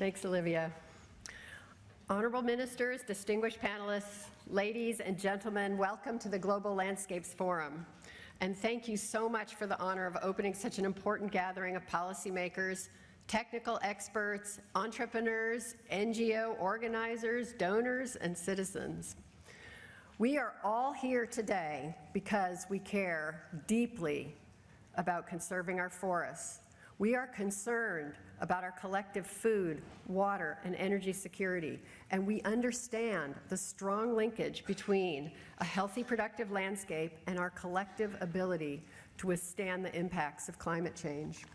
Thanks, Olivia. Honorable ministers, distinguished panelists, ladies and gentlemen, welcome to the Global Landscapes Forum. And thank you so much for the honor of opening such an important gathering of policymakers, technical experts, entrepreneurs, NGO organizers, donors, and citizens. We are all here today because we care deeply about conserving our forests. We are concerned about our collective food, water, and energy security, and we understand the strong linkage between a healthy, productive landscape and our collective ability to withstand the impacts of climate change.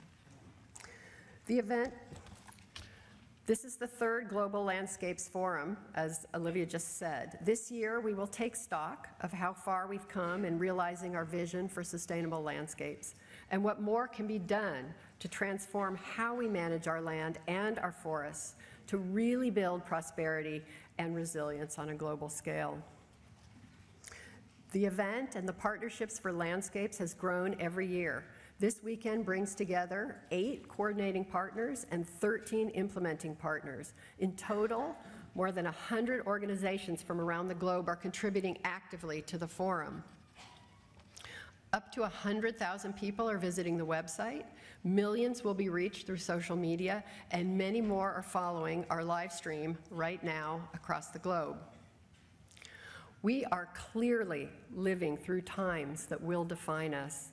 This is the third Global Landscapes Forum, as Olivia just said. This year, we will take stock of how far we've come in realizing our vision for sustainable landscapes and what more can be done to transform how we manage our land and our forests to really build prosperity and resilience on a global scale. The event and the Partnerships for Landscapes has grown every year. This weekend brings together 8 coordinating partners and 13 implementing partners. In total, more than 100 organizations from around the globe are contributing actively to the forum. Up to 100,000 people are visiting the website, millions will be reached through social media, and many more are following our live stream right now across the globe. We are clearly living through times that will define us.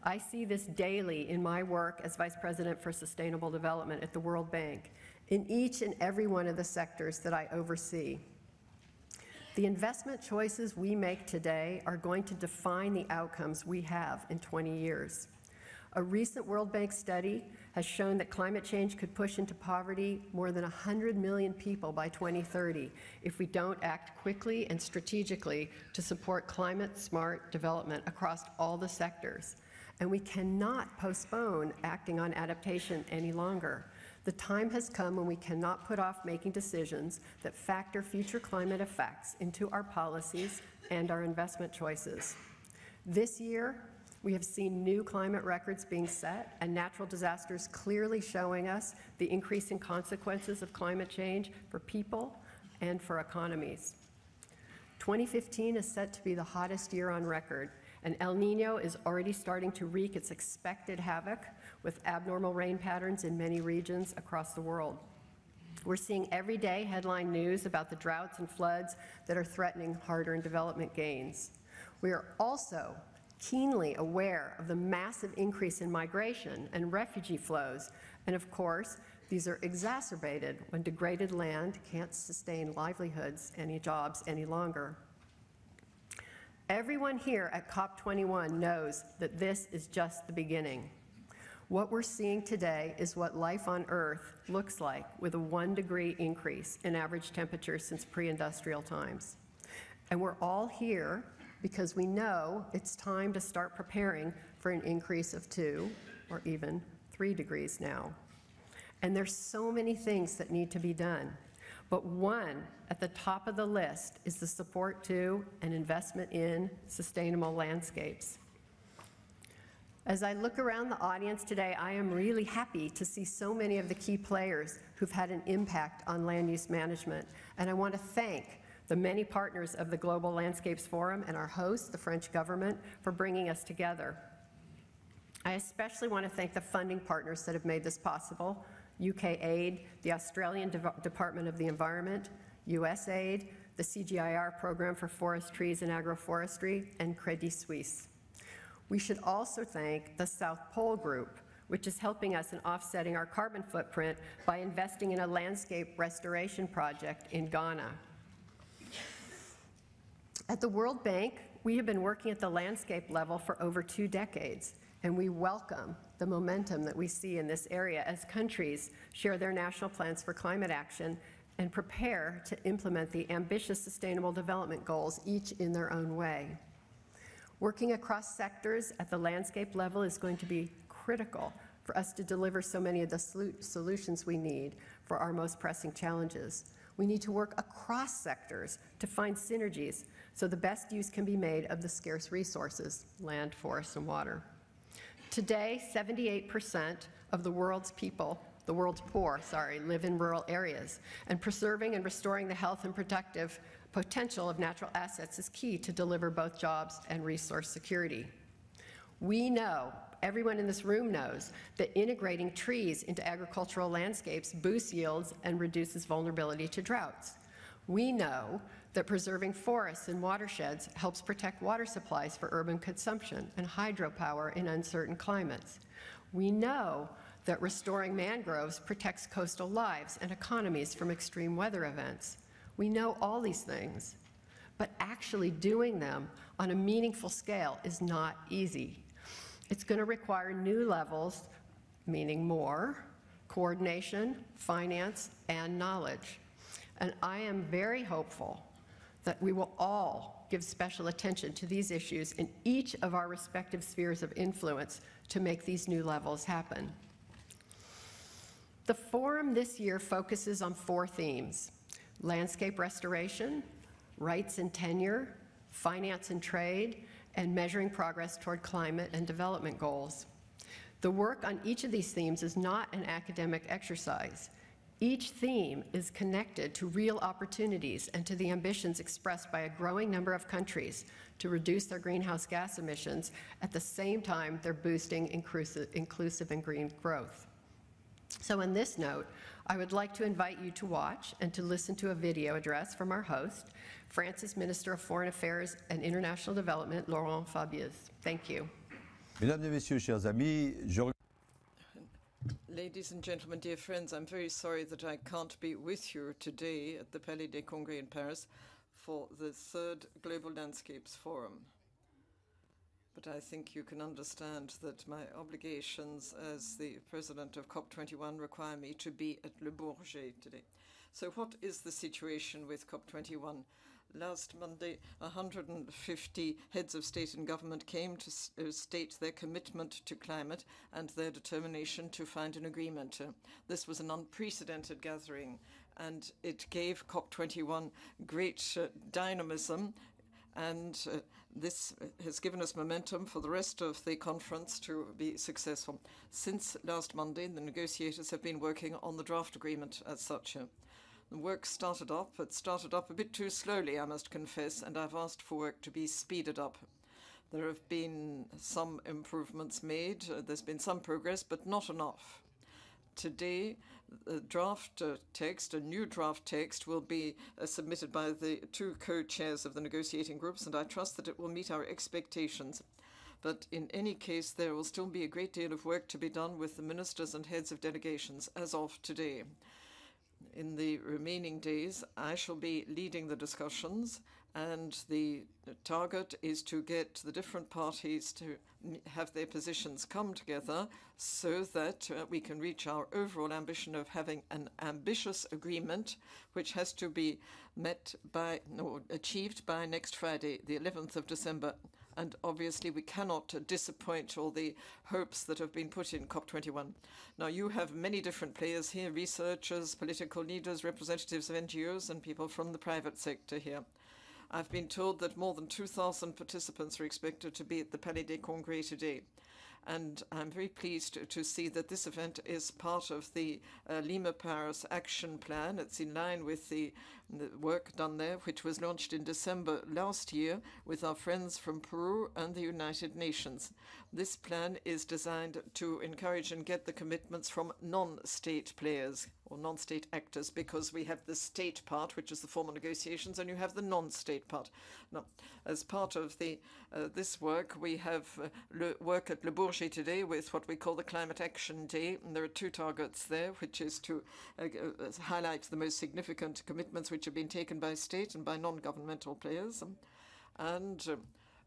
I see this daily in my work as Vice President for Sustainable Development at the World Bank, in each and every one of the sectors that I oversee. The investment choices we make today are going to define the outcomes we have in 20 years. A recent World Bank study has shown that climate change could push into poverty more than 100 million people by 2030 if we don't act quickly and strategically to support climate-smart development across all the sectors. And we cannot postpone acting on adaptation any longer. The time has come when we cannot put off making decisions that factor future climate effects into our policies and our investment choices. This year, we have seen new climate records being set and natural disasters clearly showing us the increasing consequences of climate change for people and for economies. 2015 is set to be the hottest year on record, and El Niño is already starting to wreak its expected havoc with abnormal rain patterns in many regions across the world. We're seeing everyday headline news about the droughts and floods that are threatening hard-earned development gains. We are also keenly aware of the massive increase in migration and refugee flows, and of course, these are exacerbated when degraded land can't sustain livelihoods, any jobs any longer. Everyone here at COP21 knows that this is just the beginning. What we're seeing today is what life on Earth looks like with a 1-degree increase in average temperature since pre-industrial times. And we're all here because we know it's time to start preparing for an increase of 2 or even 3 degrees now. And there's so many things that need to be done. But one at the top of the list is the support to and investment in sustainable landscapes. As I look around the audience today, I am really happy to see so many of the key players who've had an impact on land use management. And I want to thank the many partners of the Global Landscapes Forum and our host, the French government, for bringing us together. I especially want to thank the funding partners that have made this possible: UK Aid, the Australian Department of the Environment, US Aid, the CGIAR Program for Forest, Trees and Agroforestry, and Credit Suisse. We should also thank the South Pole Group, which is helping us in offsetting our carbon footprint by investing in a landscape restoration project in Ghana. At the World Bank, we have been working at the landscape level for over 2 decades, and we welcome the momentum that we see in this area as countries share their national plans for climate action and prepare to implement the ambitious Sustainable Development Goals, each in their own way. Working across sectors at the landscape level is going to be critical for us to deliver so many of the solutions we need for our most pressing challenges. We need to work across sectors to find synergies so the best use can be made of the scarce resources, land, forests, and water. Today, 78% of the world's people the world's poor, live in rural areas, and preserving and restoring the health and protective potential of natural assets is key to deliver both jobs and resource security. We know, everyone in this room knows, that integrating trees into agricultural landscapes boosts yields and reduces vulnerability to droughts. We know that preserving forests and watersheds helps protect water supplies for urban consumption and hydropower in uncertain climates. We know that restoring mangroves protects coastal lives and economies from extreme weather events. We know all these things, but actually doing them on a meaningful scale is not easy. It's going to require new levels, meaning more, coordination, finance, and knowledge. And I am very hopeful that we will all give special attention to these issues in each of our respective spheres of influence to make these new levels happen. The forum this year focuses on 4 themes: landscape restoration, rights and tenure, finance and trade, and measuring progress toward climate and development goals. The work on each of these themes is not an academic exercise. Each theme is connected to real opportunities and to the ambitions expressed by a growing number of countries to reduce their greenhouse gas emissions at the same time they're boosting inclusive and green growth. So on this note, I would like to invite you to watch and to listen to a video address from our host, France's Minister of Foreign Affairs and International Development, Laurent Fabius. Thank you. Mesdames et messieurs, chers amis, Ladies and gentlemen, dear friends, I'm very sorry that I can't be with you today at the Palais des Congrès in Paris for the 3rd Global Landscapes Forum. But I think you can understand that my obligations as the president of COP21 require me to be at Le Bourget today. So what is the situation with COP21? Last Monday, 150 heads of state and government came to state their commitment to climate and their determination to find an agreement. This was an unprecedented gathering, and it gave COP21 great dynamism, and this has given us momentum for the rest of the conference to be successful. Since last Monday, the negotiators have been working on the draft agreement as such. The work started up. It started up a bit too slowly, I must confess, and I've asked for work to be speeded up. There have been some improvements made. There's been some progress, but not enough. Today, the draft text, a new draft text, will be submitted by the 2 co-chairs of the negotiating groups, and I trust that it will meet our expectations. But in any case, there will still be a great deal of work to be done with the ministers and heads of delegations as of today. In the remaining days, I shall be leading the discussions, and the target is to get the different parties to have their positions come together so that we can reach our overall ambition of having an ambitious agreement which has to be achieved by next Friday, the 11th of December. And obviously we cannot disappoint all the hopes that have been put in COP21. Now, you have many different players here, researchers, political leaders, representatives of NGOs, and people from the private sector here. I've been told that more than 2,000 participants are expected to be at the Palais des Congrès today. And I'm very pleased to see that this event is part of the Lima Paris Action Plan. It's in line with the work done there, which was launched in December last year with our friends from Peru and the United Nations. This plan is designed to encourage and get the commitments from non-state players or non-state actors, because we have the state part, which is the formal negotiations, and you have the non-state part. Now, as part of this work, we have work at Le Bourget today with what we call the Climate Action Day. And there are 2 targets there, which is to highlight the most significant commitments which have been taken by state and by non-governmental players. And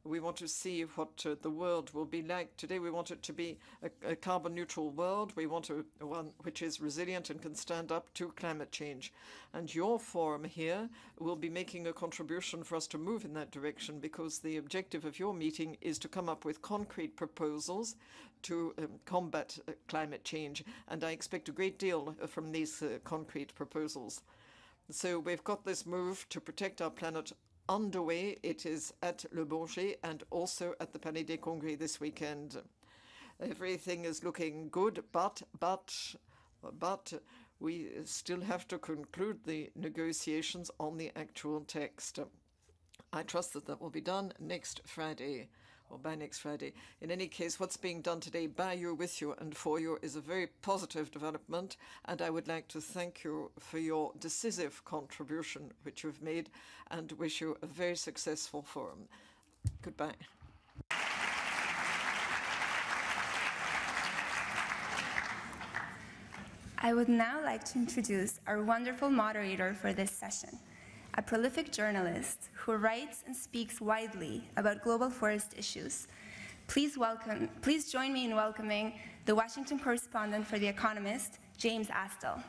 we want to see what the world will be like. Today we want it to be a carbon-neutral world. We want one which is resilient and can stand up to climate change. And your forum here will be making a contribution for us to move in that direction, because the objective of your meeting is to come up with concrete proposals to combat climate change. And I expect a great deal from these concrete proposals. So we've got this move to protect our planet underway. It is at Le Bourget and also at the Palais des Congrès this weekend. Everything is looking good, but but we still have to conclude the negotiations on the actual text. I trust that that will be done next Friday, or by next Friday. In any case, what's being done today by you, with you, and for you is a very positive development, and I would like to thank you for your decisive contribution which you've made, and wish you a very successful forum. Goodbye. I would now like to introduce our wonderful moderator for this session, a prolific journalist who writes and speaks widely about global forest issues. Please join me in welcoming the Washington correspondent for The Economist, James Astill.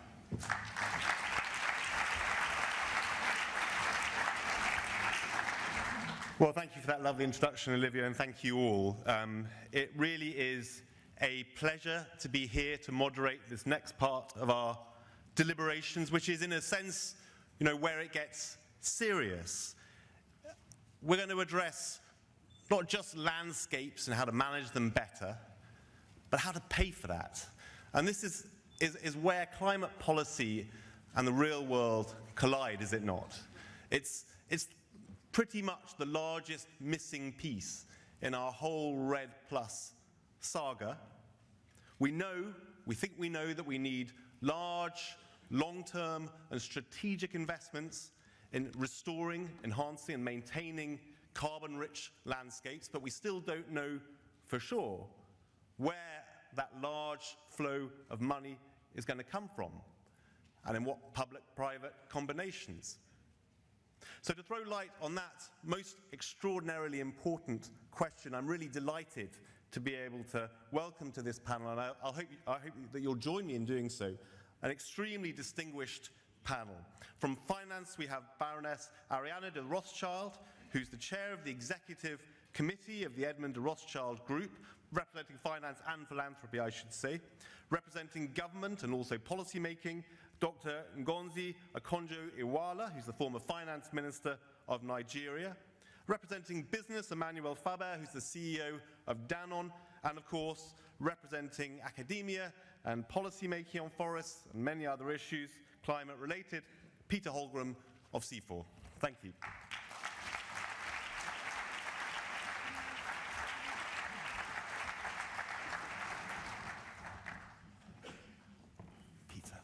Well, thank you for that lovely introduction, Olivia, and thank you all. It really is a pleasure to be here to moderate this next part of our deliberations, which is, in a sense, where it gets serious. We're going to address not just landscapes and how to manage them better, but how to pay for that. And this is where climate policy and the real world collide, is it not? It's pretty much the largest missing piece in our whole REDD+ saga. We think we know that we need large, long-term and strategic investments in restoring, enhancing and maintaining carbon-rich landscapes, but we still don't know for sure where that large flow of money is going to come from and in what public-private combinations. So to throw light on that most extraordinarily important question, I'm really delighted to be able to welcome to this panel, and I hope that you'll join me in doing so, an extremely distinguished panel. From finance, we have Baroness Ariane de Rothschild, who's the chair of the executive committee of the Edmond de Rothschild Group, representing finance and philanthropy, I should say. Representing government and also policy making, Dr. Ngozi Okonjo-Iweala, who's the former finance minister of Nigeria. Representing business, Emmanuel Faber, who's the CEO of Danone, and of course, representing academia and policy making on forests and many other issues, climate related, Peter Holgram of C4. Thank you. Peter.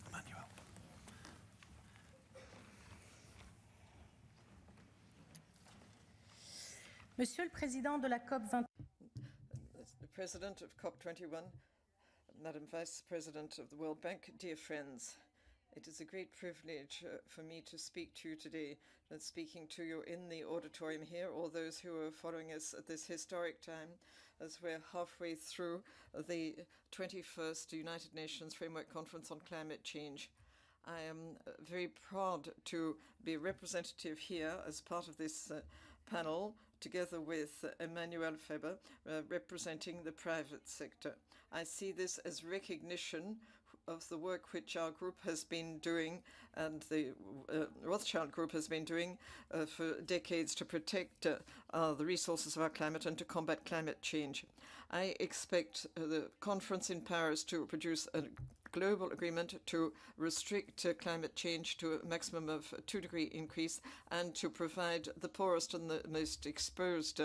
Emmanuel. Monsieur le Président de la COP21. The President of COP21, Madam Vice President of the World Bank, dear friends, it is a great privilege for me to speak to you today, and speaking to you in the auditorium here, or those who are following us at this historic time, as we're halfway through the 21st United Nations Framework Conference on Climate Change. I am very proud to be representative here as part of this panel, together with Emmanuel Faber, representing the private sector. I see this as recognition of the work which our group has been doing and the Rothschild group has been doing for decades to protect the resources of our climate and to combat climate change. I expect the conference in Paris to produce a global agreement to restrict climate change to a maximum of 2-degree increase and to provide the poorest and the most exposed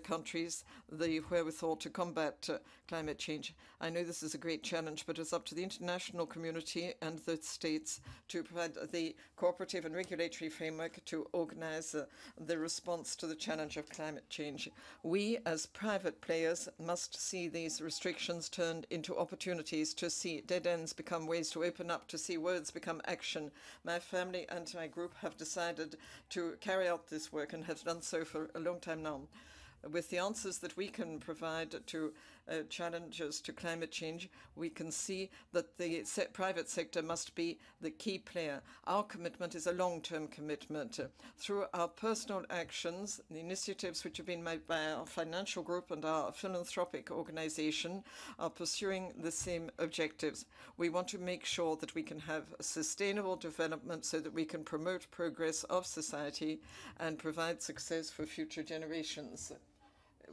countries the wherewithal to combat climate change. I know this is a great challenge, but it's up to the international community and the states to provide the cooperative and regulatory framework to organize the response to the challenge of climate change. We, as private players, must see these restrictions turned into opportunities, to see dead ends become ways to open up, to see words become action. My family and my group have decided to carry out this work and have done so for a long time now. With the answers that we can provide to challenges to climate change, we can see that the private sector must be the key player. Our commitment is a long-term commitment. Through our personal actions, the initiatives which have been made by our financial group and our philanthropic organization are pursuing the same objectives. We want to make sure that we can have sustainable development so that we can promote progress of society and provide success for future generations.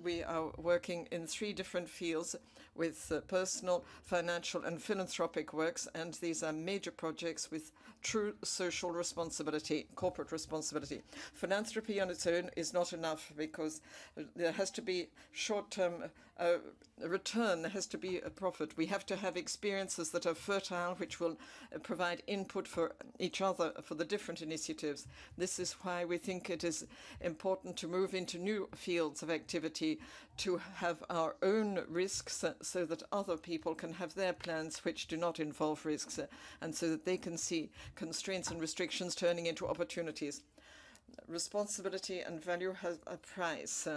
We are working in 3 different fields. with personal, financial and philanthropic works, and these are major projects with true social responsibility, corporate responsibility. Philanthropy on its own is not enough because there has to be short-term return, there has to be a profit. We have to have experiences that are fertile, which will provide input for each other for the different initiatives. This is why we think it is important to move into new fields of activity, to have our own risks so that other people can have their plans which do not involve risks, and so that they can see constraints and restrictions turning into opportunities. Responsibility and value has a price.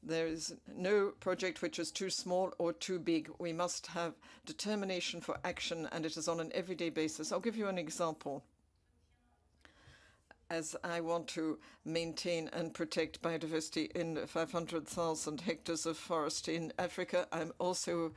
There is no project which is too small or too big. We must have determination for action, and it is on an everyday basis. I'll give you an example. As I want to maintain and protect biodiversity in 500,000 hectares of forest in Africa, I'm also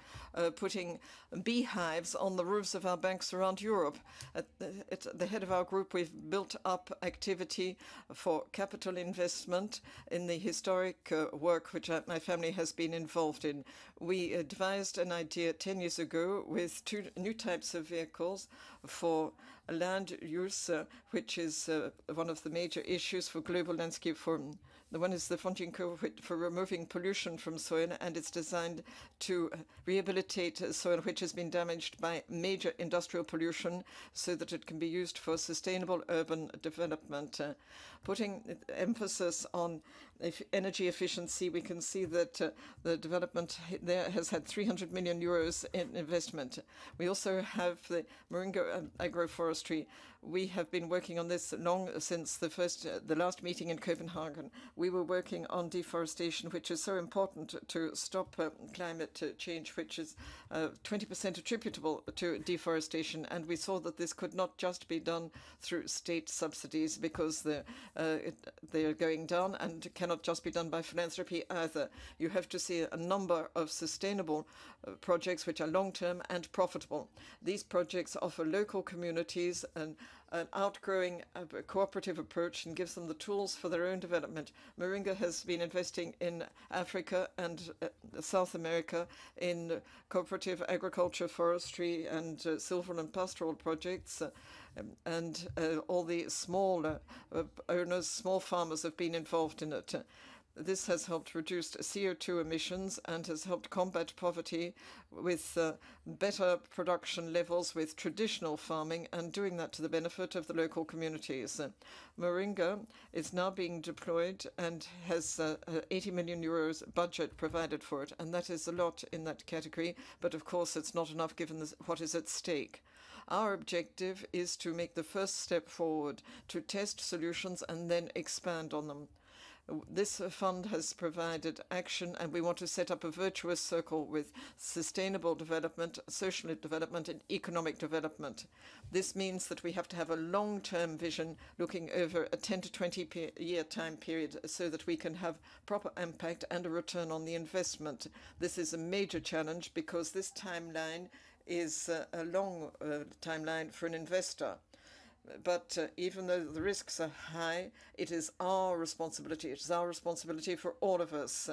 putting beehives on the roofs of our banks around Europe. At the head of our group, we've built up activity for capital investment in the historic work which my family has been involved in. We devised an idea 10 years ago with 2 new types of vehicles for land use, which is one of the major issues for global landscape forum. The one is the Fontinko for removing pollution from soil, and it's designed to rehabilitate soil which has been damaged by major industrial pollution so that it can be used for sustainable urban development. Putting emphasis on energy efficiency, we can see that the development there has had 300 million euros in investment. We also have the Moringa agroforestry. We have been working on this long since the last meeting in Copenhagen. We were working on deforestation, which is so important to stop climate change, which is 20% attributable to deforestation. And we saw that this could not just be done through state subsidies, because they are going down, and cannot just be done by philanthropy either. You have to see a number of sustainable projects which are long-term and profitable. These projects offer local communities an outgrowing cooperative approach and gives them the tools for their own development. Moringa has been investing in Africa and South America in cooperative agriculture, forestry, and silver and pastoral projects. And all the small owners, small farmers have been involved in it. This has helped reduce CO2 emissions and has helped combat poverty with better production levels with traditional farming, and doing that to the benefit of the local communities. Moringa is now being deployed and has 80 million euros budget provided for it, and that is a lot in that category, but of course it's not enough given what is at stake. Our objective is to make the first step forward, to test solutions and then expand on them. This fund has provided action, and we want to set up a virtuous circle with sustainable development, social development, and economic development. This means that we have to have a long-term vision looking over a 10 to 20 year time period so that we can have proper impact and a return on the investment. This is a major challenge because this timeline is a long timeline for an investor. But even though the risks are high, it is our responsibility. It is our responsibility for all of us.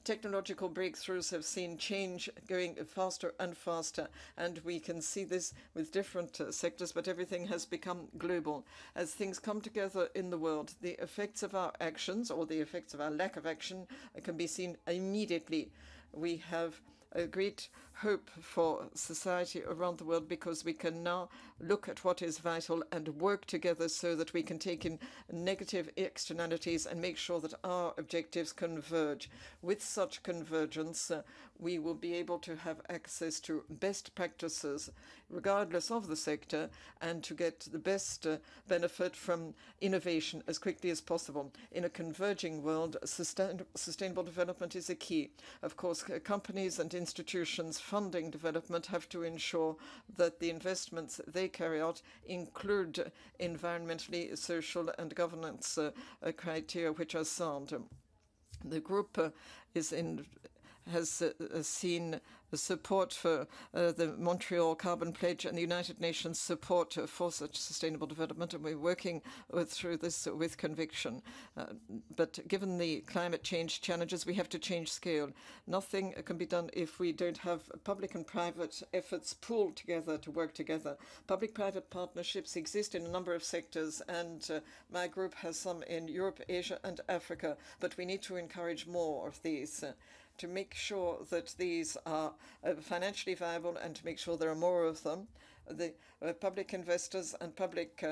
Technological breakthroughs have seen change going faster and faster, and we can see this with different sectors, but everything has become global. As things come together in the world, the effects of our actions, or the effects of our lack of action, can be seen immediately. We have a great hope for society around the world because we can now look at what is vital and work together so that we can take in negative externalities and make sure that our objectives converge. With such convergence, we will be able to have access to best practices regardless of the sector, and to get the best benefit from innovation as quickly as possible. In a converging world, sustainable development is a key. Of course, companies and institutions funding development have to ensure that the investments they carry out include environmentally, social and governance criteria which are sound. The group is has seen support for the Montreal Carbon Pledge and the United Nations support for such sustainable development, and we're working through this with conviction. But given the climate change challenges, we have to change scale. Nothing can be done if we don't have public and private efforts pooled together to work together. Public-private partnerships exist in a number of sectors, and my group has some in Europe, Asia, and Africa, but we need to encourage more of these. To make sure that these are financially viable and to make sure there are more of them. The public investors and public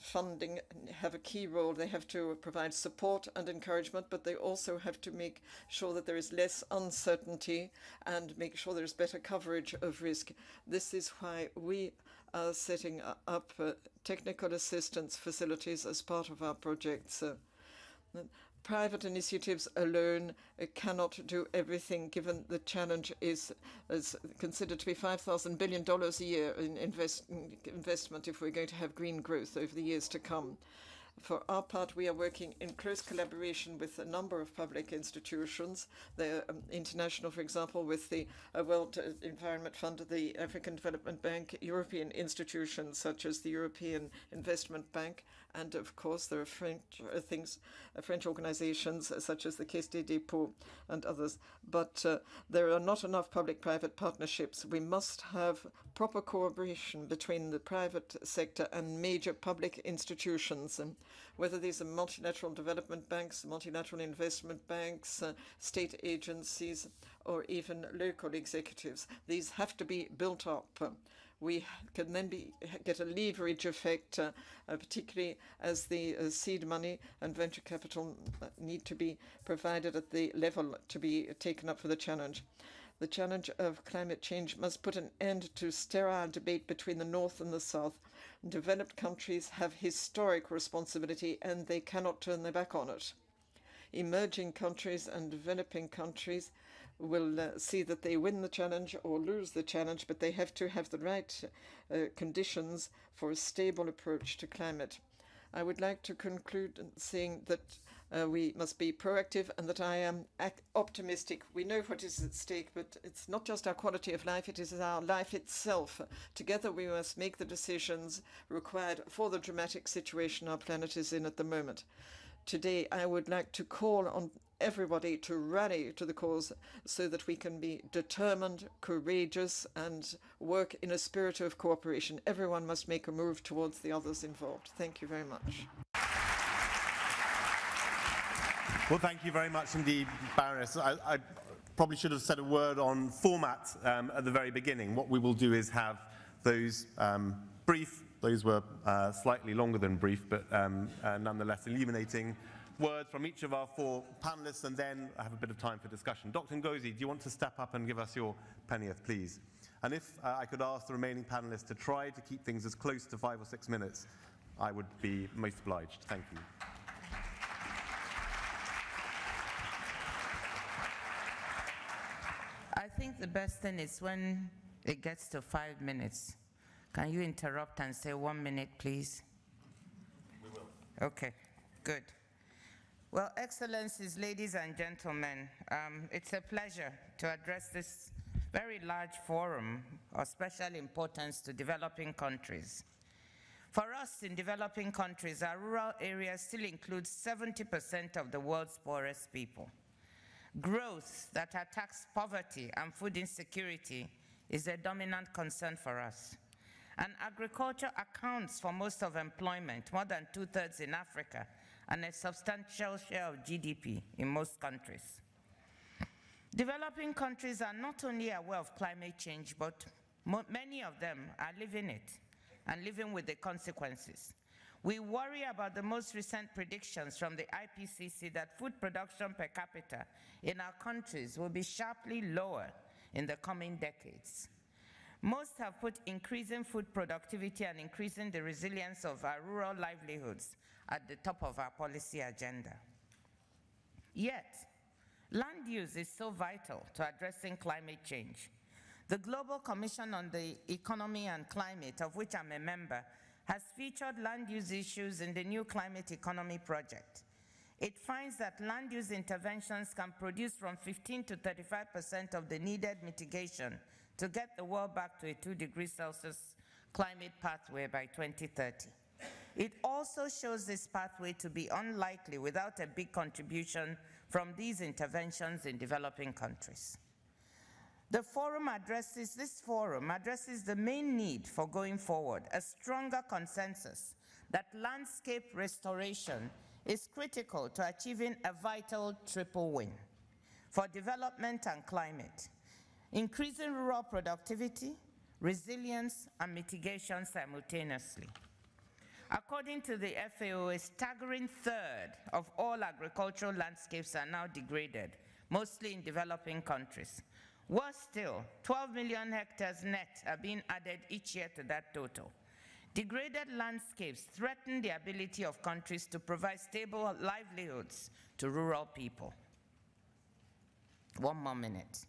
funding have a key role. They have to provide support and encouragement, but they also have to make sure that there is less uncertainty and make sure there is better coverage of risk. This is why we are setting up technical assistance facilities as part of our projects. Private initiatives alone cannot do everything, given the challenge is considered to be $5,000 billion a year in investment if we're going to have green growth over the years to come. For our part, we are working in close collaboration with a number of public institutions. The international, for example, with the World Environment Fund, the African Development Bank, European institutions such as the European Investment Bank, and of course there are French organizations such as the Caisse des Dépôts and others. But there are not enough public-private partnerships. We must have proper cooperation between the private sector and major public institutions, whether these are multilateral development banks, multilateral investment banks, state agencies, or even local executives. These have to be built up. We can then get a leverage effect, particularly as the seed money and venture capital need to be provided at the level to be taken up for the challenge. The challenge of climate change must put an end to sterile debate between the North and the South. Developed countries have historic responsibility and they cannot turn their back on it. Emerging countries and developing countries will see that they win the challenge or lose the challenge, but they have to have the right conditions for a stable approach to climate. I would like to conclude saying that we must be proactive and that I am optimistic. We know what is at stake, but it's not just our quality of life, it is our life itself. Together we must make the decisions required for the dramatic situation our planet is in at the moment. Today, I would like to call on everybody to rally to the cause so that we can be determined, courageous, and work in a spirit of cooperation. Everyone must make a move towards the others involved. Thank you very much. Well, thank you very much indeed, Baroness. I probably should have said a word on format at the very beginning. What we will do is have those brief, those were slightly longer than brief, but nonetheless illuminating words from each of our four panelists, and then I have a bit of time for discussion. Dr. Ngozi, do you want to step up and give us your pennieth, please? And if I could ask the remaining panelists to try to keep things as close to 5 or 6 minutes, I would be most obliged. Thank you. I think the best thing is when it gets to 5 minutes. Can you interrupt and say 1 minute, please? We will. Okay, good. Well, Excellencies, ladies and gentlemen, it's a pleasure to address this very large forum of special importance to developing countries. For us in developing countries, our rural areas still include 70% of the world's poorest people. Growth that attacks poverty and food insecurity is a dominant concern for us. And agriculture accounts for most of employment, more than 2/3 in Africa, and a substantial share of GDP in most countries. Developing countries are not only aware of climate change, but many of them are living it and living with the consequences. We worry about the most recent predictions from the IPCC that food production per capita in our countries will be sharply lower in the coming decades. Most have put increasing food productivity and increasing the resilience of our rural livelihoods at the top of our policy agenda. Yet, land use is so vital to addressing climate change. The Global Commission on the Economy and Climate, of which I'm a member, has featured land use issues in the new Climate Economy Project. it finds that land use interventions can produce from 15 to 35% of the needed mitigation to get the world back to a 2°C climate pathway by 2030. It also shows this pathway to be unlikely without a big contribution from these interventions in developing countries. This forum addresses the main need for going forward, a stronger consensus that landscape restoration is critical to achieving a vital triple win for development and climate, increasing rural productivity, resilience, and mitigation simultaneously. According to the FAO, a staggering third of all agricultural landscapes are now degraded, mostly in developing countries. Worse still, 12 million hectares net are being added each year to that total. Degraded landscapes threaten the ability of countries to provide stable livelihoods to rural people. One more minute.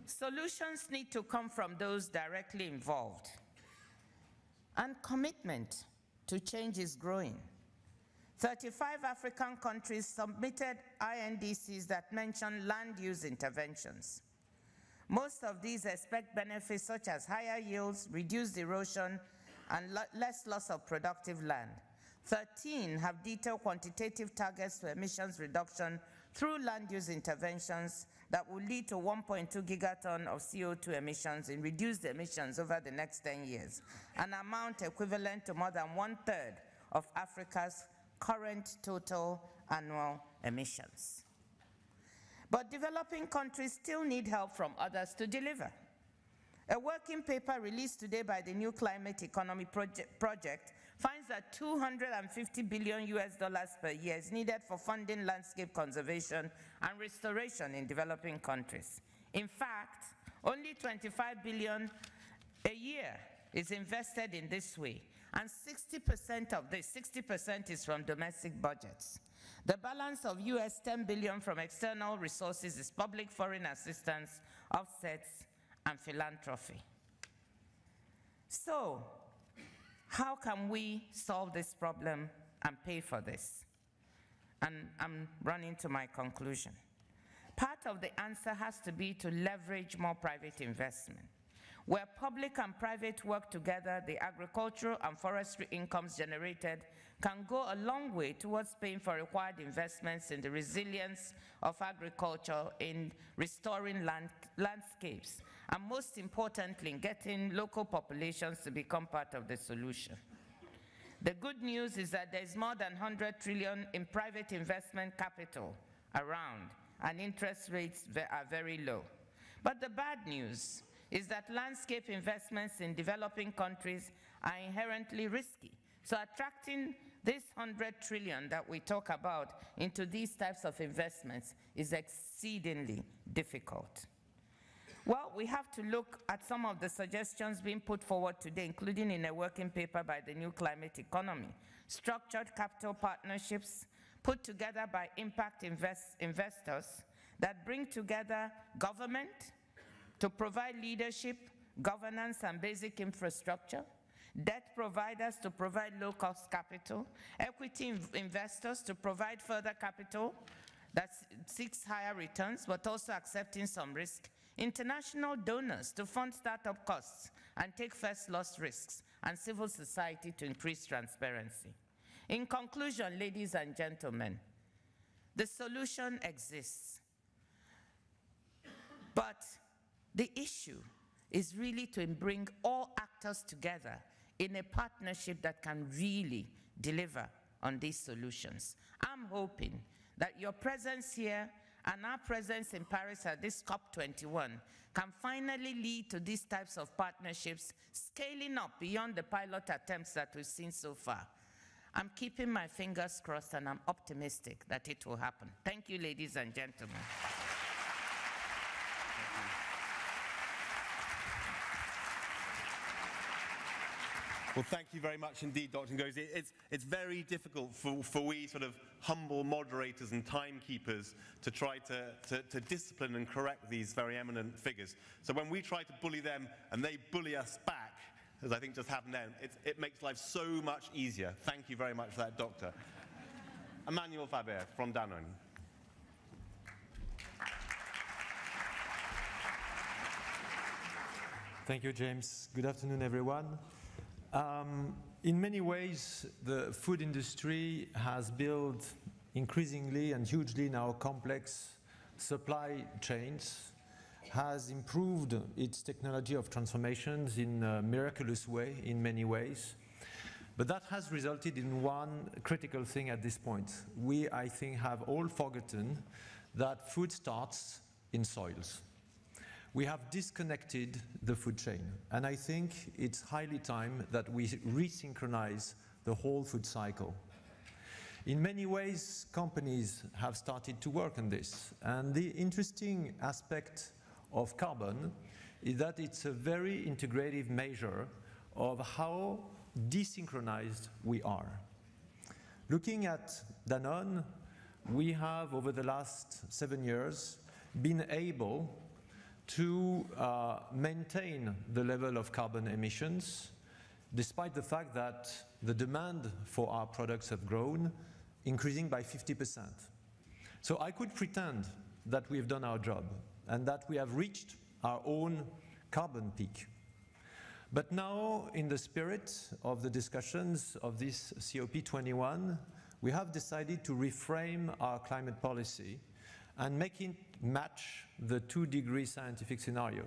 Solutions need to come from those directly involved. And commitment to change is growing. 35 African countries submitted INDCs that mention land use interventions. Most of these expect benefits such as higher yields, reduced erosion, and less loss of productive land. 13 have detailed quantitative targets for emissions reduction through land use interventions that will lead to 1.2 gigaton of CO2 emissions in reduced emissions over the next 10 years, an amount equivalent to more than 1/3 of Africa's current total annual emissions. But developing countries still need help from others to deliver. A working paper released today by the New Climate Economy Project finds that $250 billion per year is needed for funding landscape conservation and restoration in developing countries. In fact, only $25 billion a year is invested in this way, and 60% of this, 60% is from domestic budgets. The balance of US $10 billion from external resources is public foreign assistance, offsets, and philanthropy. So, how can we solve this problem and pay for this? And I'm running to my conclusion. Part of the answer has to be to leverage more private investment. Where public and private work together, the agricultural and forestry incomes generated can go a long way towards paying for required investments in the resilience of agriculture, in restoring landscapes, and most importantly, in getting local populations to become part of the solution. The good news is that there is more than 100 trillion in private investment capital around, and interest rates are very low. But the bad news is that landscape investments in developing countries are inherently risky. So attracting this 100 trillion that we talk about into these types of investments is exceedingly difficult. Well, we have to look at some of the suggestions being put forward today, including in a working paper by the New Climate Economy. Structured capital partnerships put together by impact investors that bring together government to provide leadership, governance, and basic infrastructure, debt providers to provide low-cost capital, equity investors to provide further capital that seeks higher returns but also accepting some risk, international donors to fund startup costs and take first loss risks, and civil society to increase transparency. In conclusion, ladies and gentlemen, the solution exists, but the issue is really to bring all actors together in a partnership that can really deliver on these solutions. I'm hoping that your presence here and our presence in Paris at this COP21 can finally lead to these types of partnerships scaling up beyond the pilot attempts that we've seen so far. I'm keeping my fingers crossed and I'm optimistic that it will happen. Thank you, ladies and gentlemen. Well, thank you very much indeed, Dr. Ngozi. It's very difficult for we sort of humble moderators and timekeepers to try to discipline and correct these very eminent figures. So when we try to bully them and they bully us back, as I think just happened then, it makes life so much easier. Thank you very much for that, Doctor. Emmanuel Fabius from Danone. Thank you, James. Good afternoon, everyone. In many ways, the food industry has built increasingly and hugely now complex supply chains, has improved its technology of transformations in a miraculous way in many ways. But that has resulted in one critical thing at this point. We, I think, have all forgotten that food starts in soils. We have disconnected the food chain, and I think it's highly time that we resynchronize the whole food cycle. In many ways, companies have started to work on this, and the interesting aspect of carbon is that it's a very integrative measure of how desynchronized we are. Looking at Danone, we have, over the last 7 years, been able to maintain the level of carbon emissions, despite the fact that the demand for our products have grown, increasing by 50%. So I could pretend that we've done our job and that we have reached our own carbon peak. But now, in the spirit of the discussions of this COP21, we have decided to reframe our climate policy and make it match the 2-degree scientific scenario.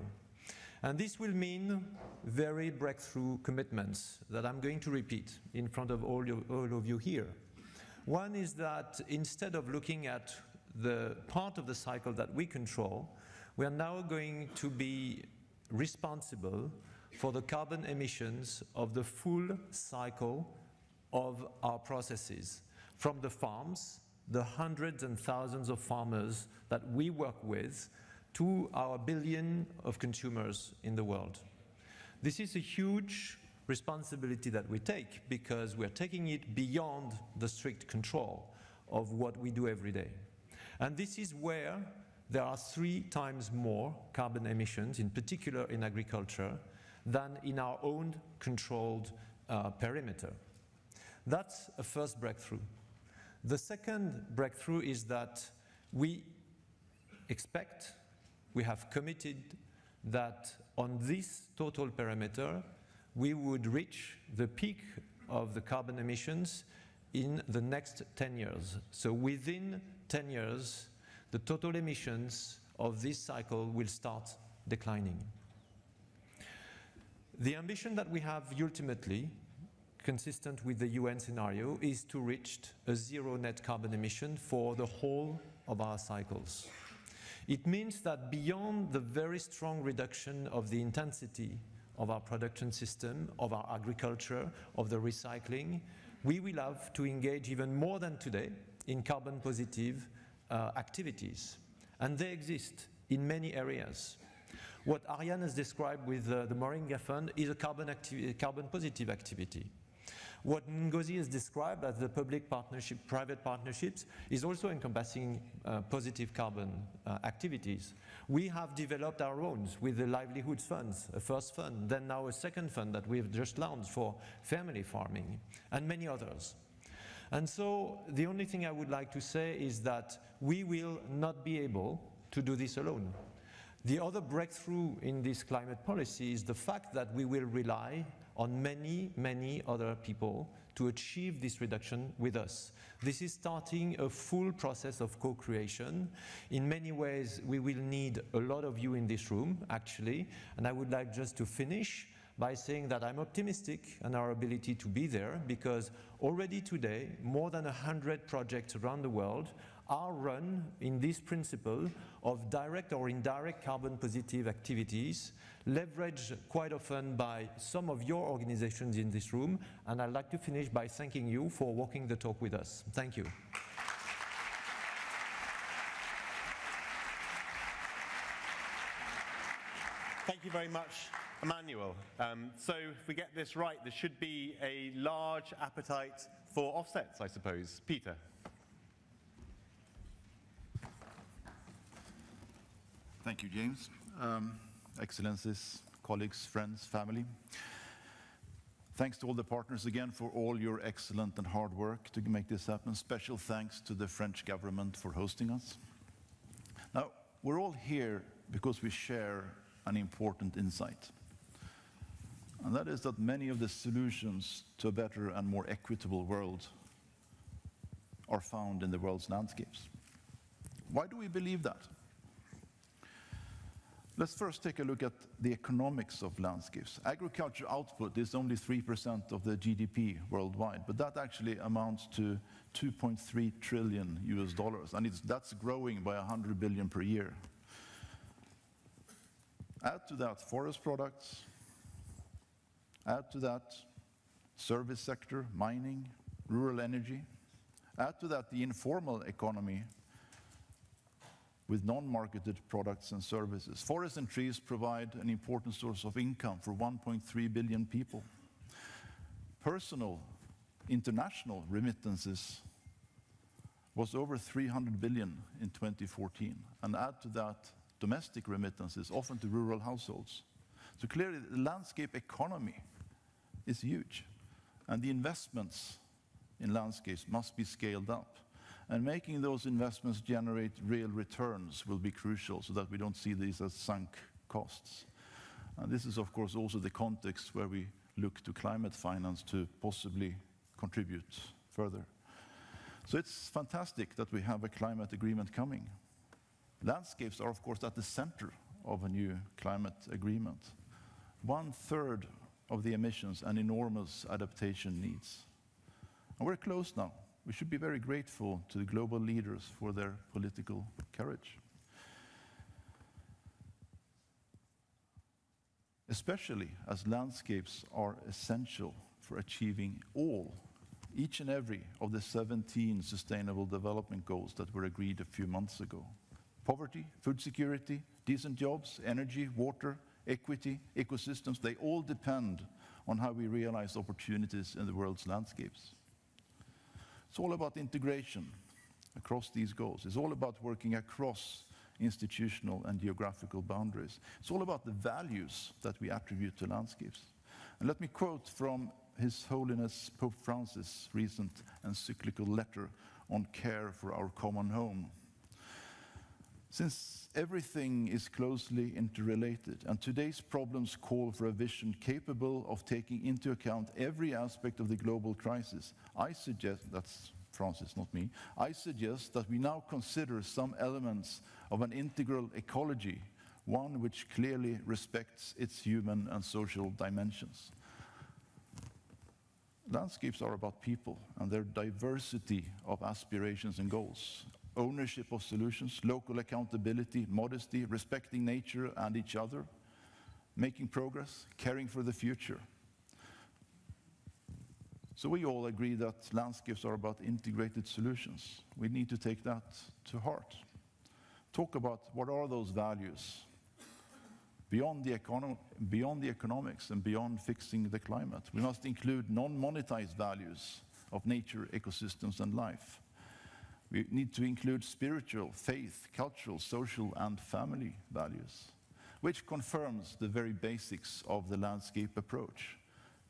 And this will mean very breakthrough commitments that I'm going to repeat in front of all of you here. One is that instead of looking at the part of the cycle that we control, we are now going to be responsible for the carbon emissions of the full cycle of our processes, from the farms, the hundreds and thousands of farmers that we work with, to our billion of consumers in the world. This is a huge responsibility that we take because we're taking it beyond the strict control of what we do every day. And this is where there are 3 times more carbon emissions, in particular in agriculture, than in our own controlled perimeter. That's a first breakthrough. The second breakthrough is that we have committed that on this total perimeter, we would reach the peak of the carbon emissions in the next 10 years. So within 10 years, the total emissions of this cycle will start declining. The ambition that we have ultimately, consistent with the UN scenario, is to reach a zero net carbon emission for the whole of our cycles. It means that beyond the very strong reduction of the intensity of our production system, of our agriculture, of the recycling, we will have to engage even more than today in carbon positive activities. And they exist in many areas. What Ariane has described with the Moringa Fund is a carbon positive activity. What Ngozi has described as the public partnership, private partnerships, is also encompassing positive carbon activities. We have developed our own with the livelihoods funds, a first fund, then now a second fund that we've just launched for family farming, and many others. And so the only thing I would like to say is that we will not be able to do this alone. The other breakthrough in this climate policy is the fact that we will rely on many, many other people to achieve this reduction with us. This is starting a full process of co-creation. In many ways, we will need a lot of you in this room, actually, and I would like just to finish by saying that I'm optimistic in our ability to be there, because already today, more than 100 projects around the world are run in this principle of direct or indirect carbon positive activities, leveraged quite often by some of your organizations in this room. And I'd like to finish by thanking you for walking the talk with us. Thank you. Thank you very much, Emmanuel. So if we get this right, there should be a large appetite for offsets, I suppose. Peter. Thank you, James. Excellencies, colleagues, friends, family. Thanks to all the partners again for all your excellent and hard work to make this happen. Special thanks to the French government for hosting us. Now, we're all here because we share an important insight. And that is that many of the solutions to a better and more equitable world are found in the world's landscapes. Why do we believe that? Let's first take a look at the economics of landscapes. Agriculture output is only 3% of the GDP worldwide, but that actually amounts to $2.3 trillion US, and that's growing by 100 billion per year. Add to that forest products, add to that service sector, mining, rural energy, add to that the informal economy with non-marketed products and services. Forests and trees provide an important source of income for 1.3 billion people. Personal, international remittances was over 300 billion in 2014, and add to that domestic remittances, often to rural households. So clearly, the landscape economy is huge, and the investments in landscapes must be scaled up. And making those investments generate real returns will be crucial so that we don't see these as sunk costs. And this is, of course, also the context where we look to climate finance to possibly contribute further. So it's fantastic that we have a climate agreement coming. Landscapes are, of course, at the center of a new climate agreement. 1/3 of the emissions and enormous adaptation needs. And we're close now. We should be very grateful to the global leaders for their political courage. Especially as landscapes are essential for achieving each and every of the 17 Sustainable Development Goals that were agreed a few months ago. Poverty, food security, decent jobs, energy, water, equity, ecosystems, they all depend on how we realize opportunities in the world's landscapes. It's all about integration across these goals. It's all about working across institutional and geographical boundaries. It's all about the values that we attribute to landscapes. And let me quote from His Holiness Pope Francis' recent encyclical letter on care for our common home. Since everything is closely interrelated, and today's problems call for a vision capable of taking into account every aspect of the global crisis, I suggest, that's Francis, not me, I suggest that we now consider some elements of an integral ecology, one which clearly respects its human and social dimensions. Landscapes are about people and their diversity of aspirations and goals. Ownership of solutions, local accountability, modesty, respecting nature and each other, making progress, caring for the future. So we all agree that landscapes are about integrated solutions. We need to take that to heart. Talk about what are those values beyond the economics and beyond fixing the climate. We must include non-monetized values of nature, ecosystems, and life. We need to include spiritual, faith, cultural, social, and family values, which confirms the very basics of the landscape approach,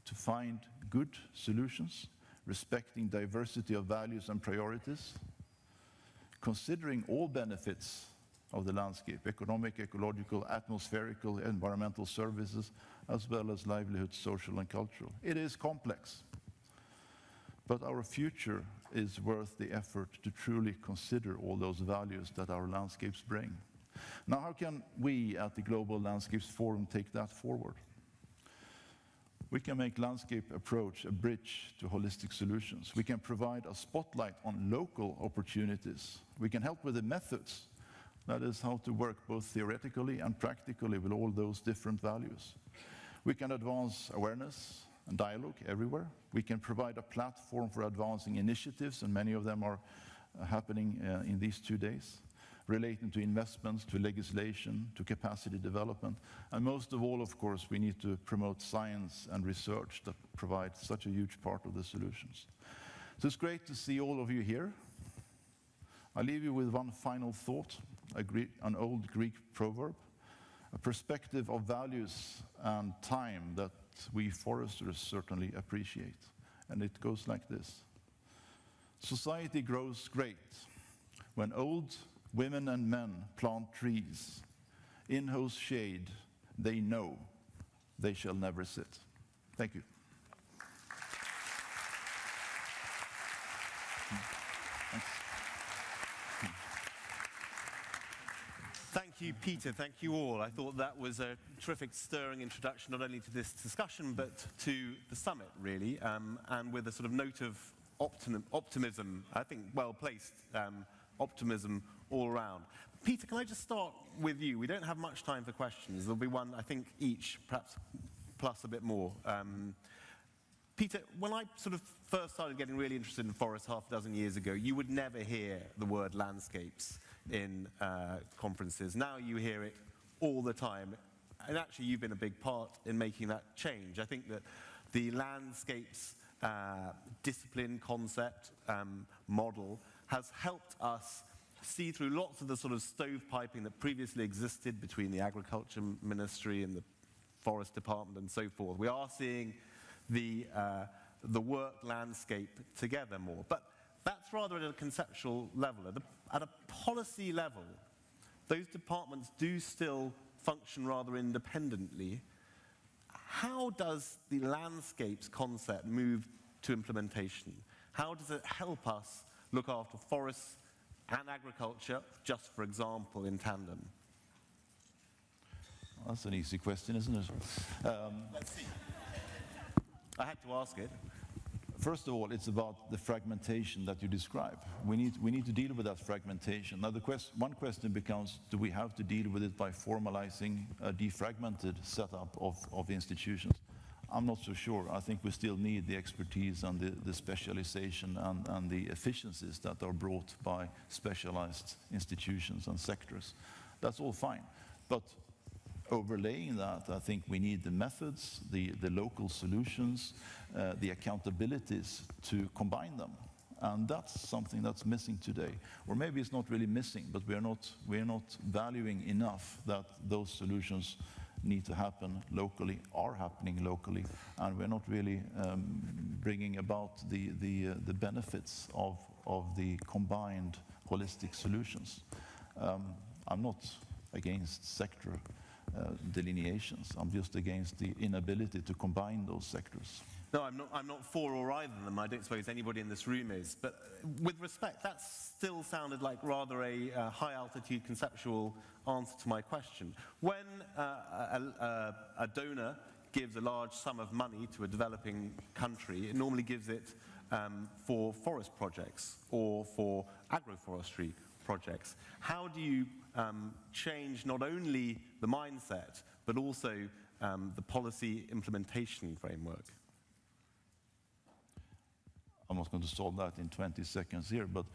to find good solutions, respecting diversity of values and priorities, considering all benefits of the landscape, economic, ecological, atmospherical, environmental services, as well as livelihood, social, and cultural. It is complex. But our future is worth the effort to truly consider all those values that our landscapes bring. Now, how can we at the Global Landscapes Forum take that forward? We can make landscape approach a bridge to holistic solutions. We can provide a spotlight on local opportunities. We can help with the methods, that is how to work both theoretically and practically with all those different values. We can advance awareness and dialogue everywhere. We can provide a platform for advancing initiatives, and many of them are happening in these 2 days, relating to investments, to legislation, to capacity development. And most of all, of course, we need to promote science and research that provide such a huge part of the solutions. So it's great to see all of you here. I leave you with one final thought, an old Greek proverb, a perspective of values and time that we foresters certainly appreciate. And it goes like this. Society grows great when old women and men plant trees in whose shade they know they shall never sit. Thank you. Thanks. Thank you, Peter. Thank you all. I thought that was a terrific, stirring introduction, not only to this discussion, but to the summit, really, and with a sort of note of optimism, I think well-placed optimism all around. Peter, can I just start with you? We don't have much time for questions. There'll be one, I think, each, perhaps plus a bit more. Peter, when I sort of first started getting really interested in forests half a dozen years ago, you would never hear the word landscapes in conferences. Now you hear it all the time. And actually, you've been a big part in making that change. I think that the landscapes discipline, concept, model has helped us see through lots of the sort of stovepiping that previously existed between the Agriculture Ministry and the Forest Department and so forth. We are seeing the work landscape together more. But that's rather at a conceptual level. At a policy level, those departments do still function rather independently. How does the landscapes concept move to implementation? How does it help us look after forests and agriculture, just for example, in tandem? That's an easy question, isn't it? Let's see. I had to ask it. First of all, it's about the fragmentation that you describe. We need to deal with that fragmentation. Now, one question becomes, do we have to deal with it by formalizing a defragmented setup of institutions? I'm not so sure. I think we still need the expertise and the specialization and the efficiencies that are brought by specialized institutions and sectors. That's all fine. But overlaying that, I think we need the methods, the local solutions, the accountabilities to combine them. And that's something that's missing today. Or maybe it's not really missing, but we are not valuing enough that those solutions need to happen locally, are happening locally, and we're not really bringing about the benefits of the combined holistic solutions. I'm not against sector delineations. I'm just against the inability to combine those sectors. No, I'm not for or either of them. I don't suppose anybody in this room is. But with respect, that still sounded like rather a high-altitude conceptual answer to my question. When a donor gives a large sum of money to a developing country, it normally gives it for forest projects or for agroforestry projects. How do you change not only the mindset, but also the policy implementation framework? I'm not going to solve that in 20 seconds here, but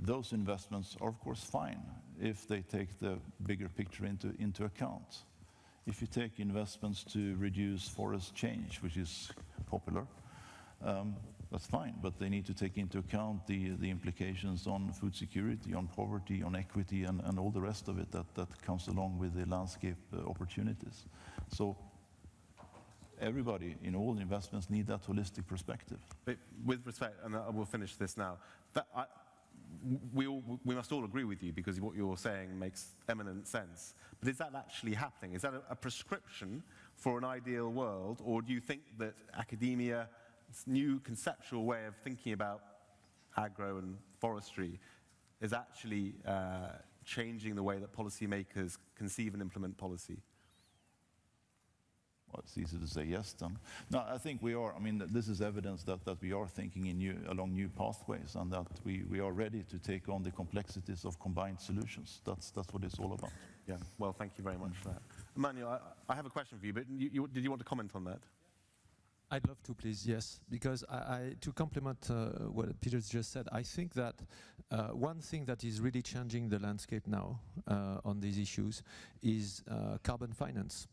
those investments are, of course, fine if they take the bigger picture into account. If you take investments to reduce forest change, which is popular, that's fine, but they need to take into account the implications on food security, on poverty, on equity, and all the rest of it that comes along with the landscape opportunities. So everybody in all investments need that holistic perspective. But with respect, and I will finish this now, we must all agree with you because what you're saying makes eminent sense. But is that actually happening? Is that a prescription for an ideal world, or do you think that academia's new conceptual way of thinking about agro and forestry is actually changing the way that policymakers conceive and implement policy? Well, it's easy to say yes then. No, I think we are. I mean, this is evidence that we are thinking along new pathways and that we are ready to take on the complexities of combined solutions. That's what it's all about. Yeah, well, thank you very much for that. Emmanuel, I have a question for you, but did you want to comment on that? I'd love to, please, yes. Because to complement what Peter's just said, I think that one thing that is really changing the landscape now on these issues is carbon finance.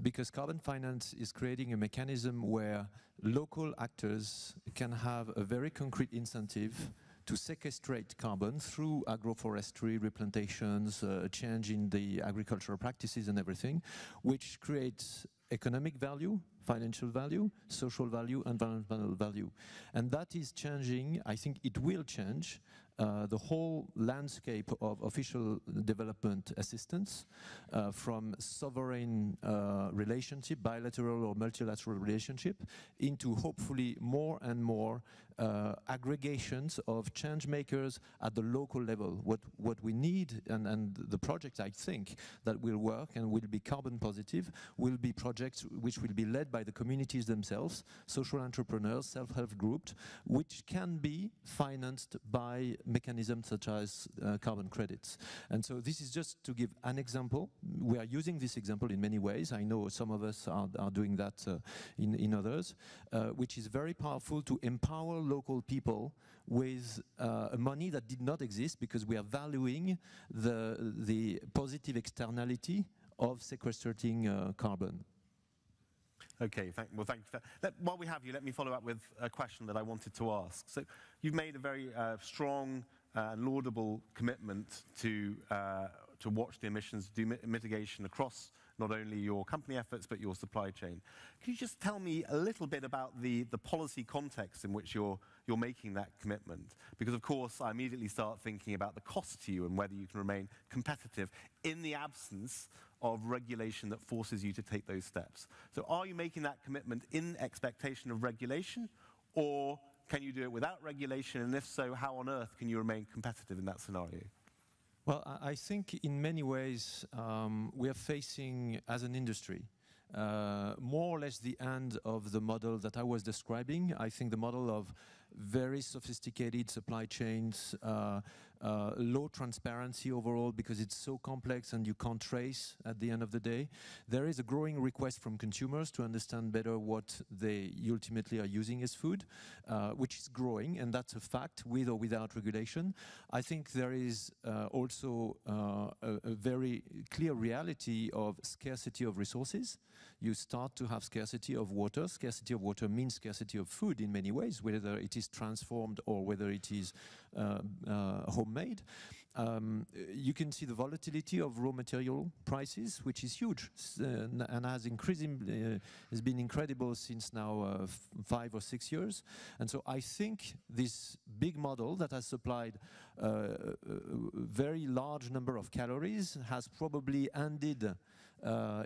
Because carbon finance is creating a mechanism where local actors can have a very concrete incentive to sequestrate carbon through agroforestry, replantations, change in the agricultural practices and everything, which creates economic value, financial value, social value, environmental value. And that is changing. I think it will change the whole landscape of official development assistance, from sovereign relationship, bilateral or multilateral relationship, into hopefully more and more aggregations of change makers at the local level. What we need, and the projects I think that will work and will be carbon positive, will be projects which will be led by the communities themselves, social entrepreneurs, self-help groups, which can be financed by mechanisms such as carbon credits. And so this is just to give an example. We are using this example in many ways. I know some of us are doing that in others, which is very powerful to empower local people with money that did not exist, because we are valuing the positive externality of sequestrating carbon. Okay, thank you for that. While we have you, let me follow up with a question that I wanted to ask. So you've made a very strong and laudable commitment to watch the emissions, do mitigation across not only your company efforts but your supply chain. Can you just tell me a little bit about the policy context in which you're making that commitment? Because of course I immediately start thinking about the cost to you and whether you can remain competitive in the absence of regulation that forces you to take those steps. So are you making that commitment in expectation of regulation, or can you do it without regulation? And if so, how on earth can you remain competitive in that scenario? Well, I think in many ways we are facing, as an industry, more or less the end of the model that I was describing. I think the model of very sophisticated supply chains, low transparency overall because it's so complex and you can't trace at the end of the day. There is a growing request from consumers to understand better what they ultimately are using as food, which is growing, and that's a fact, with or without regulation. I think there is also a very clear reality of scarcity of resources. You start to have scarcity of water. Scarcity of water means scarcity of food in many ways, whether it is transformed or whether it is homemade. You can see the volatility of raw material prices, which is huge and has been incredible since now 5 or 6 years. And so I think this big model that has supplied a very large number of calories has probably ended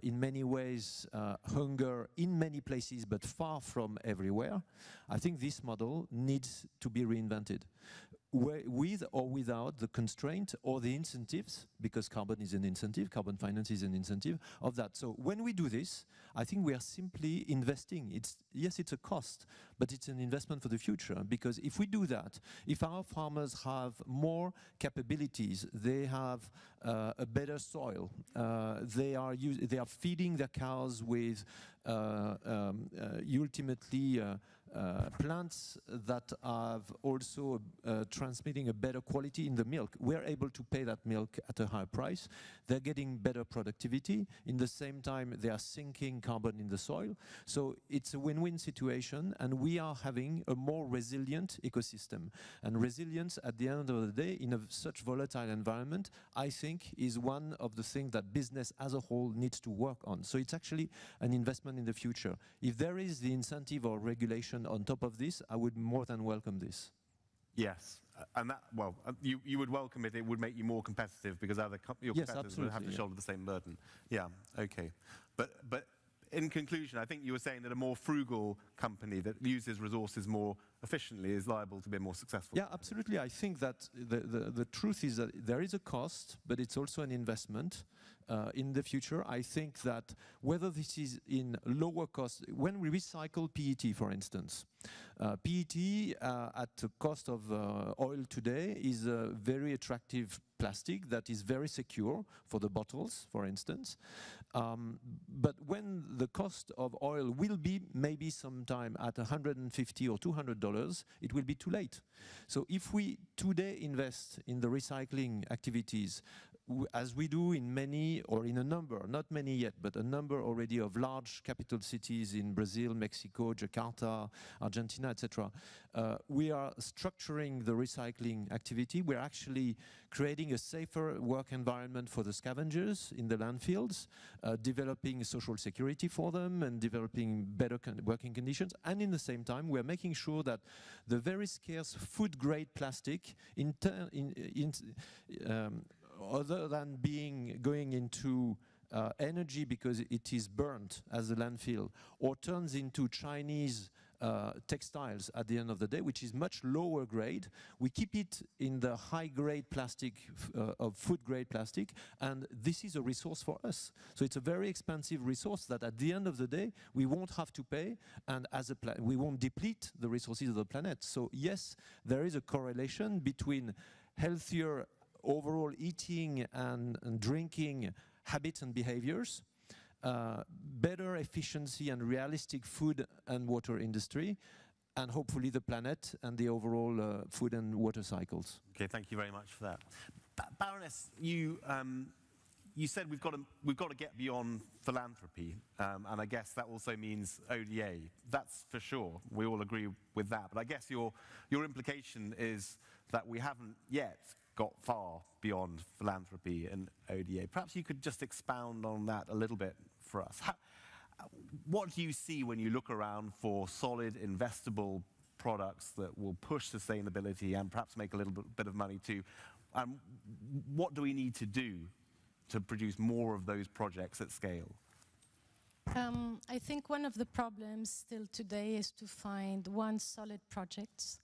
in many ways hunger in many places, but far from everywhere. I think this model needs to be reinvented, with or without the constraint or the incentives, because carbon is an incentive, carbon finance is an incentive of that. So when we do this, I think we are simply investing. Yes, it's a cost, but it's an investment for the future, because if we do that, if our farmers have more capabilities, they have a better soil, they are feeding their cows with ultimately plants that have also transmitting a better quality in the milk. We're able to pay that milk at a higher price. They're getting better productivity. In the same time, they are sinking carbon in the soil. So it's a win-win situation, and we are having a more resilient ecosystem. And resilience, at the end of the day, in such volatile environment, I think is one of the things that business as a whole needs to work on. So it's actually an investment in the future. If there is the incentive or regulation on top of this, I would more than welcome this. Yes, and that, well, you would welcome it. It would make you more competitive because your competitors would have to shoulder the same burden. Yeah, okay. But in conclusion, I think you were saying that a more frugal company that uses resources more efficiently is liable to be more successful. Yeah, absolutely. I think that the truth is that there is a cost, but it's also an investment in the future. I think that whether this is in lower cost, when we recycle PET, for instance, PET at the cost of oil today is a very attractive plastic that is very secure for the bottles, for instance. But when the cost of oil will be maybe sometime at $150 or $200, it will be too late. So if we today invest in the recycling activities as we do in many, or in a number, not many yet, but a number already of large capital cities in Brazil, Mexico, Jakarta, Argentina, etc., we are structuring the recycling activity. We're actually creating a safer work environment for the scavengers in the landfills, developing social security for them and developing better working conditions. And in the same time, we're making sure that the very scarce food-grade plastic, other than going into energy because it is burnt as a landfill, or turns into Chinese textiles at the end of the day, which is much lower grade. We keep it in the high grade plastic, of food grade plastic, and this is a resource for us. So it's a very expensive resource that at the end of the day, we won't have to pay, and as a we won't deplete the resources of the planet. So yes, there is a correlation between healthier overall eating and drinking habits and behaviors, better efficiency and realistic food and water industry, and hopefully the planet and the overall food and water cycles. Okay, thank you very much for that. Baroness, you said we've got to get beyond philanthropy, and I guess that also means ODA. That's for sure. We all agree with that. But I guess your implication is that we haven't yet got far beyond philanthropy and ODA. Perhaps you could just expound on that a little bit for us. What do you see when you look around for solid, investable products that will push sustainability and perhaps make a little bit of money too? What do we need to do to produce more of those projects at scale? I think one of the problems still today is to find one solid project.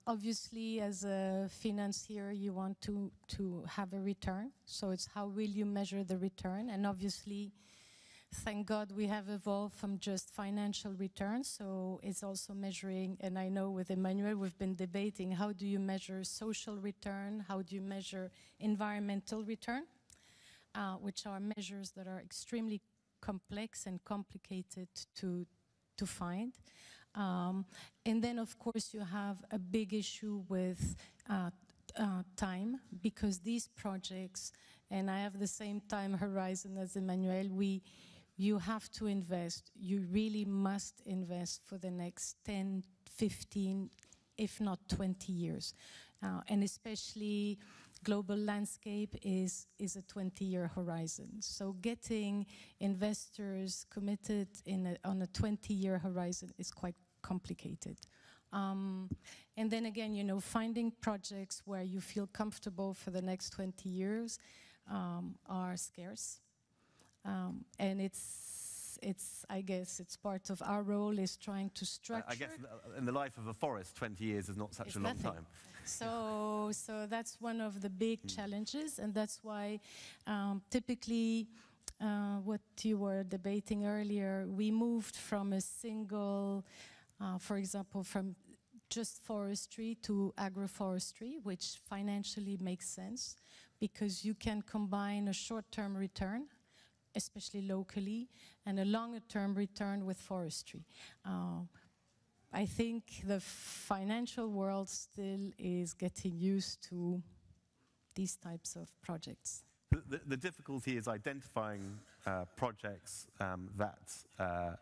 Obviously, as a financier, you want to have a return. So it's how will you measure the return? And obviously, thank God we have evolved from just financial returns. So it's also measuring, and I know with Emmanuel, we've been debating, how do you measure social return? How do you measure environmental return? Which are measures that are extremely complex and complicated to find. And then, of course, you have a big issue with time, because these projects, and I have the same time horizon as Emmanuel, you have to invest. You really must invest for the next 10, 15, if not 20 years. And especially global landscape is a 20-year horizon. So getting investors committed on a 20-year horizon is quite complicated. And then again, you know, finding projects where you feel comfortable for the next 20 years are scarce. And I guess it's part of our role is trying to structure. I guess in the life of a forest, 20 years is not such a long time. So that's one of the big challenges, and that's why typically what you were debating earlier, we moved from a single, for example, from just forestry to agroforestry, which financially makes sense because you can combine a short-term return, especially locally, and a longer-term return with forestry. I think the financial world still is getting used to these types of projects. The difficulty is identifying projects that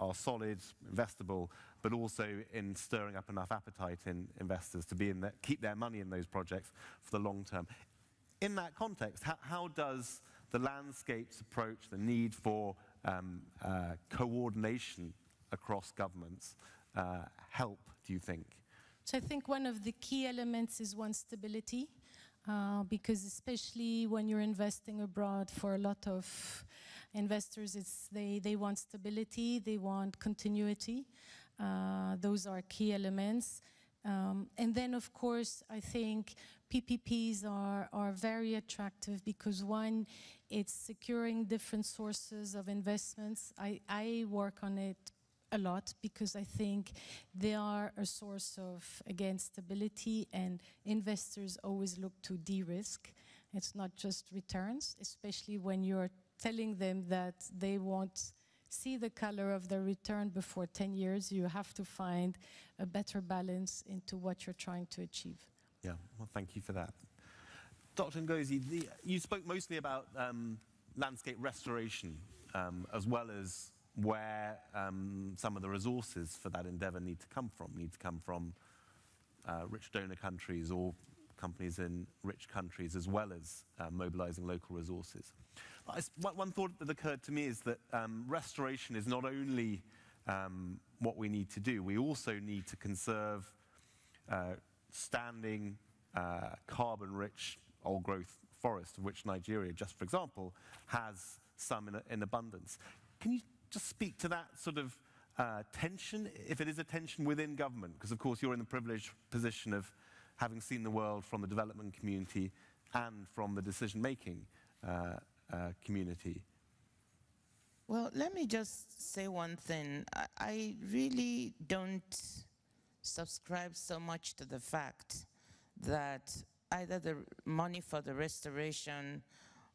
are solid, investable, but also in stirring up enough appetite in investors to keep their money in those projects for the long term. In that context, how does the landscapes approach the need for coordination across governments help, do you think? So I think one of the key elements is stability, because especially when you're investing abroad, for a lot of investors, they want stability, they want continuity. Those are key elements. And then, of course, I think PPPs are very attractive because, one, it's securing different sources of investments. I work on it a lot because I think they are a source of, again, stability, and investors always look to de-risk. It's not just returns, especially when you're telling them that they won't see the color of the return before 10 years. You have to find a better balance into what you're trying to achieve. Yeah, well, thank you for that. Dr. Ngozi, you spoke mostly about landscape restoration, as well as where some of the resources for that endeavour need to come from rich donor countries or companies in rich countries, as well as mobilising local resources. One thought that occurred to me is that restoration is not only what we need to do, we also need to conserve standing carbon-rich old-growth forest, of which Nigeria, just for example, has some in abundance. Can you just speak to that sort of tension, if it is a tension within government? Because, of course, you're in the privileged position of having seen the world from the development community and from the decision-making community. Well, let me just say one thing. I really don't subscribe so much to the fact that either the money for the restoration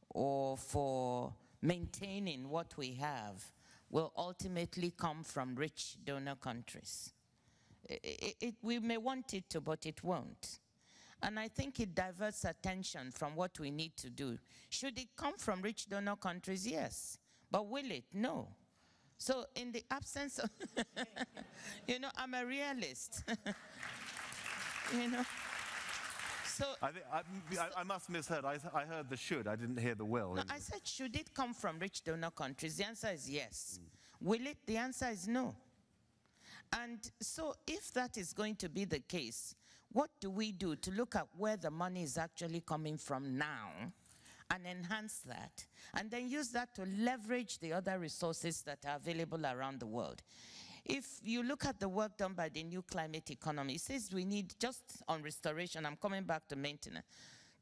or for maintaining what we have will ultimately come from rich donor countries. We may want it to, but it won't. And I think it diverts attention from what we need to do. Should it come from rich donor countries? Yes. But will it? No. So in the absence of, you know, I'm a realist. You know? So I must have misheard. I heard the should, I didn't hear the will. No, I said, should it come from rich donor countries? The answer is yes. Will it? The answer is no. And so if that is going to be the case, what do we do to look at where the money is actually coming from now and enhance that, and then use that to leverage the other resources that are available around the world? If you look at the work done by the New Climate Economy, it says we need, just on restoration, I'm coming back to maintenance,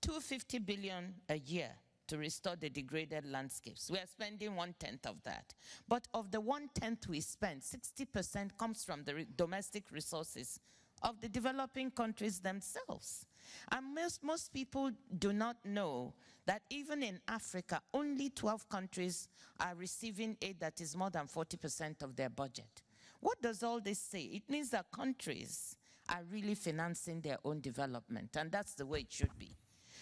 $250 billion a year to restore the degraded landscapes. We are spending 1/10 of that. But of the 1/10 we spend, 60% comes from the domestic resources of the developing countries themselves. And most people do not know that even in Africa, only 12 countries are receiving aid that is more than 40% of their budget. What does all this say? It means that countries are really financing their own development, and that's the way it should be.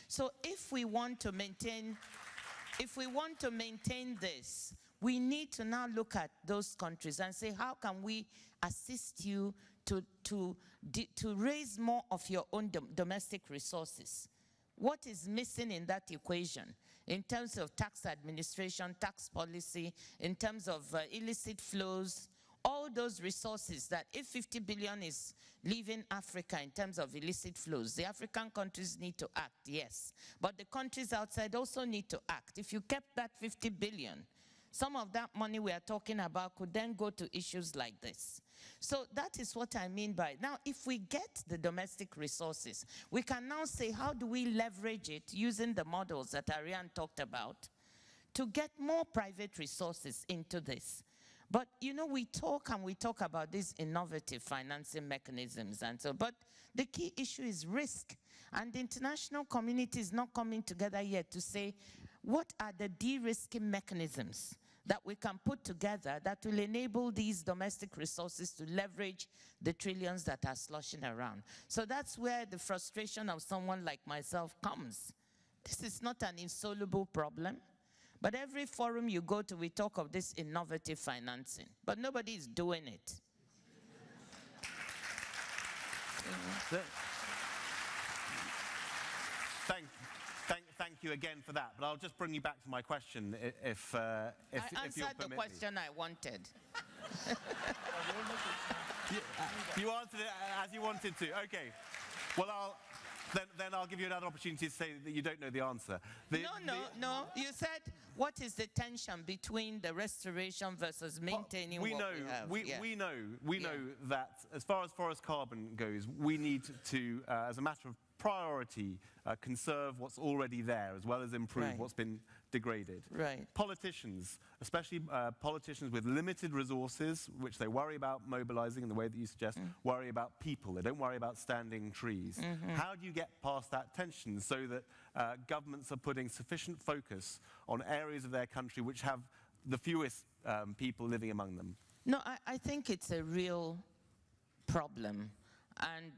So if we want to maintain this, we need to now look at those countries and say, how can we assist you to raise more of your own domestic resources? What is missing in that equation in terms of tax administration, tax policy, in terms of illicit flows, all those resources that if 50 billion is leaving Africa in terms of illicit flows, the African countries need to act, yes. But the countries outside also need to act. If you kept that 50 billion, some of that money we are talking about could then go to issues like this. So that is what I mean by, now if we get the domestic resources, we can now say, how do we leverage it using the models that Ariane talked about to get more private resources into this? But, you know, we talk about these innovative financing mechanisms and so, but the key issue is risk. And the international community is not coming together yet to say, what are the de-risking mechanisms that we can put together that will enable these domestic resources to leverage the trillions that are sloshing around? So that's where the frustration of someone like myself comes. This is not an insoluble problem. But every forum you go to, we talk of this innovative financing, but nobody is doing it. Thank you again for that. But I'll just bring you back to my question, if you'll permit me. I answered the question I wanted. You answered it as you wanted to. Okay. Well, then I'll give you another opportunity to say that you don't know the answer. No. You said, what is the tension between the restoration versus maintaining what we have? We know that as far as forest carbon goes, we need to, as a matter of priority, conserve what's already there, as well as improve what's been degraded. Right. Politicians, especially politicians with limited resources, which they worry about mobilizing in the way that you suggest, worry about people. They don't worry about standing trees. How do you get past that tension so that governments are putting sufficient focus on areas of their country which have the fewest people living among them? No, I think it's a real problem. And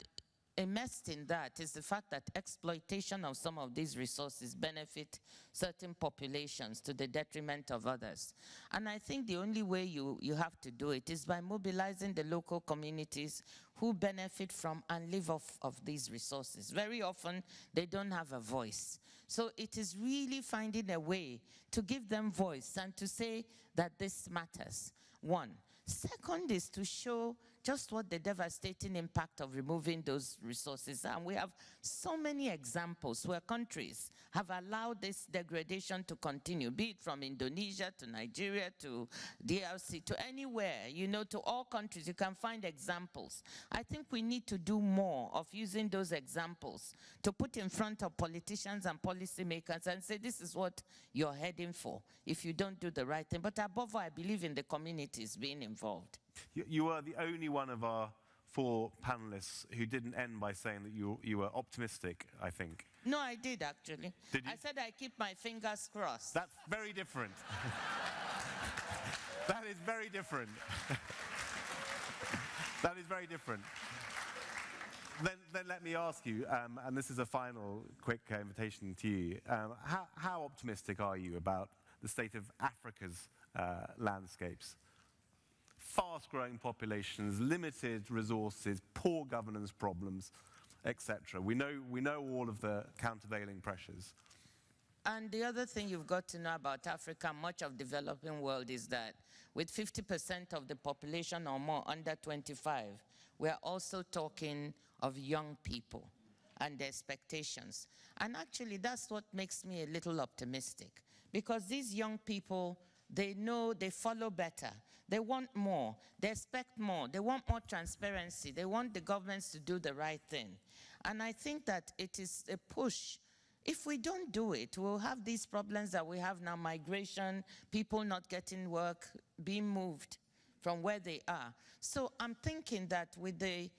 immersed in that is the fact that exploitation of some of these resources benefit certain populations to the detriment of others. And I think the only way you have to do it is by mobilizing the local communities who benefit from and live off of these resources. Very often, they don't have a voice. So it is really finding a way to give them voice and to say that this matters, one. Second is to show just what the devastating impact of removing those resources are. And we have so many examples where countries have allowed this degradation to continue, be it from Indonesia to Nigeria to DRC to anywhere, you know, to all countries. You can find examples. I think we need to do more of using those examples to put in front of politicians and policymakers and say, this is what you're heading for if you don't do the right thing. But above all, I believe in the communities being involved. You are the only one of our 4 panelists who didn't end by saying that you were optimistic, I think. No, I did, actually. Did you? I said I keep my fingers crossed. That's very different. That is very different. That is very different. Then let me ask you, and this is a final quick invitation to you, how optimistic are you about the state of Africa's landscapes? Fast-growing populations, limited resources, poor governance problems, etc. We know all of the countervailing pressures. And the other thing you've got to know about Africa, much of the developing world, is that with 50% of the population or more under 25, we're also talking of young people and their expectations. And actually, that's what makes me a little optimistic, because these young people, they know, they follow better. They want more. They expect more. They want more transparency. They want the governments to do the right thing. And I think that it is a push. If we don't do it, we'll have these problems that we have now, migration, people not getting work, being moved from where they are. So I'm thinking that with the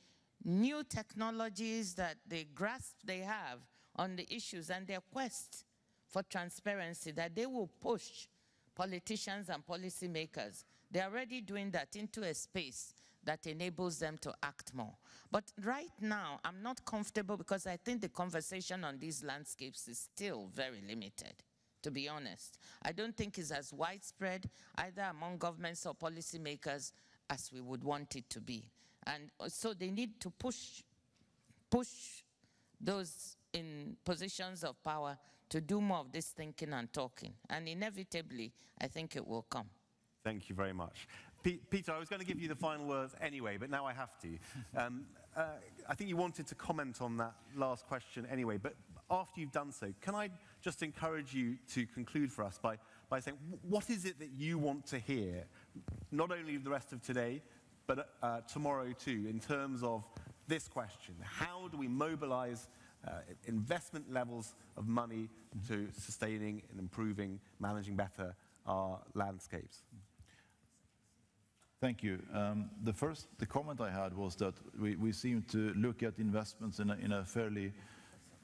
new technologies, that the grasp they have on the issues and their quest for transparency, that they will push politicians and policymakers. They're already doing that into a space that enables them to act more. But right now, I'm not comfortable because I think the conversation on these landscapes is still very limited, to be honest. I don't think it's as widespread either among governments or policymakers as we would want it to be. And so they need to push those in positions of power to do more of this thinking and talking. And inevitably, I think it will come. Thank you very much. Peter, I was going to give you the final words anyway, but now I have to. I think you wanted to comment on that last question anyway, but after you've done so, can I just encourage you to conclude for us by saying, what is it that you want to hear, not only the rest of today, but tomorrow too, in terms of this question? How do we mobilize investment levels of money to sustaining and improving, managing better our landscapes? Thank you. The comment I had was that we seem to look at investments in a fairly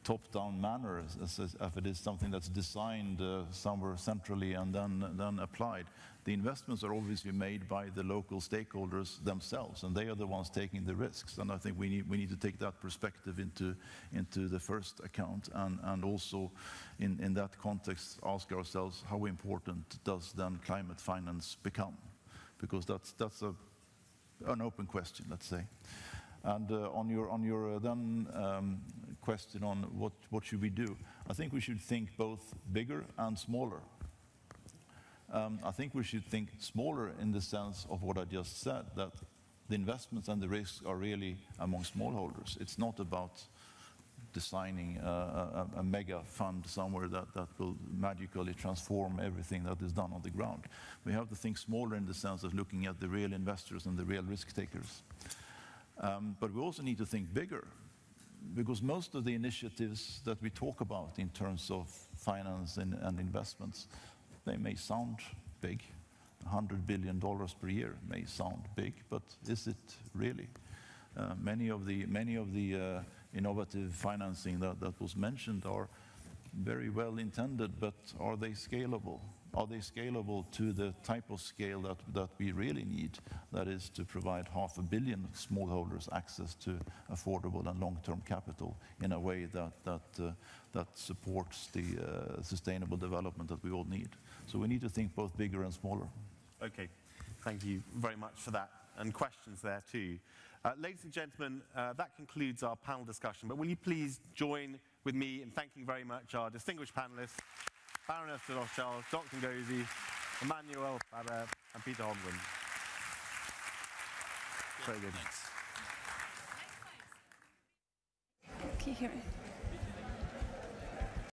top-down manner, as if it is something that's designed somewhere centrally and then applied. The investments are obviously made by the local stakeholders themselves, and they are the ones taking the risks. And I think we need to take that perspective into the first account, and also in that context ask ourselves, how important does then climate finance become? Because that's an open question, let's say. And on your question on what should we do, I think we should think both bigger and smaller. I think we should think smaller in the sense of what I just said, that the investments and the risks are really among smallholders. It's not about designing a mega fund somewhere that will magically transform everything that is done on the ground. We have to think smaller in the sense of looking at the real investors and the real risk takers. But we also need to think bigger, because most of the initiatives that we talk about in terms of finance and investments, they may sound big. $100 billion per year may sound big, but is it really? Many of the innovative financing that was mentioned are very well intended, but are they scalable? Are they scalable to the type of scale that we really need? That is to provide 500 million smallholders access to affordable and long-term capital in a way that supports the sustainable development that we all need. So we need to think both bigger and smaller. Okay, thank you very much for that, and questions there too. Ladies and gentlemen, that concludes our panel discussion, but will you please join with me in thanking very much our distinguished panelists, Baroness de Rothschild, Dr. Ngozi, Emmanuel Faber, and Peter Holmgren. Very good. Can you hear me?